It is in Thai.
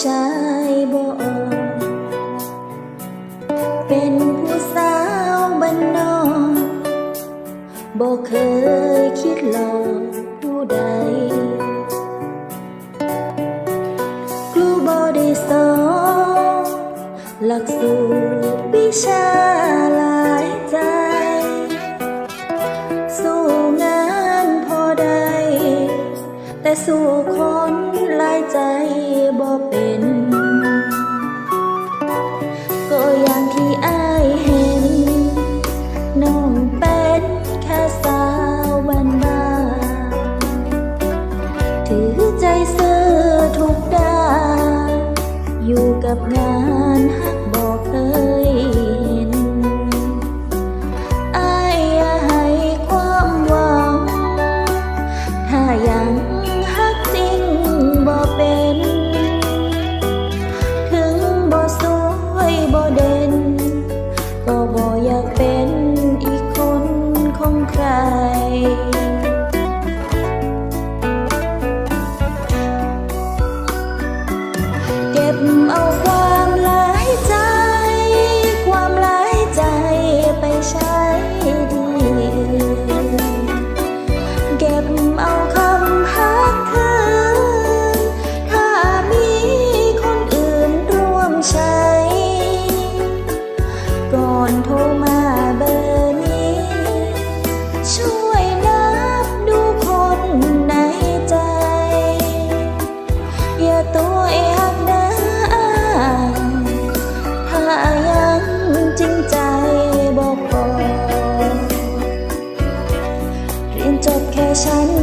ชายบ่เป็นผู้สาวบ้านนอกบ่เคยคิดหลอกผู้ใดครูบ่ได้สอนหลักสูตรวิชาหลายใจสู้งานพอได้แต่สู้คนหลายใจบ่เป็นก็อย่างที่อ้ายเห็นน้องเป็นแค่สาวบ้านบ้านถือใจซื่อทุกด้านอยู่กับงานฮักบ่เคยเห็นอ้ายอย่าให้ความหวังถ้ายังฮักจริงบ่เป็นถึงบ่สวยบ่เด่นก็บ่อยากเป็นอีกคนของใครเก็บเอาความหลายใจความหลายใจไปใช้ดีเก็บเอาคำฮักคืนถ้ามีคนอื่นร่วมใช้ก่อนโทรมาเบอร์นี้ช่วยนับดูคนในใจอย่าตัวเองนะถ้ายังจริงใจบอกก่อนเรียนจบแค่ชั้น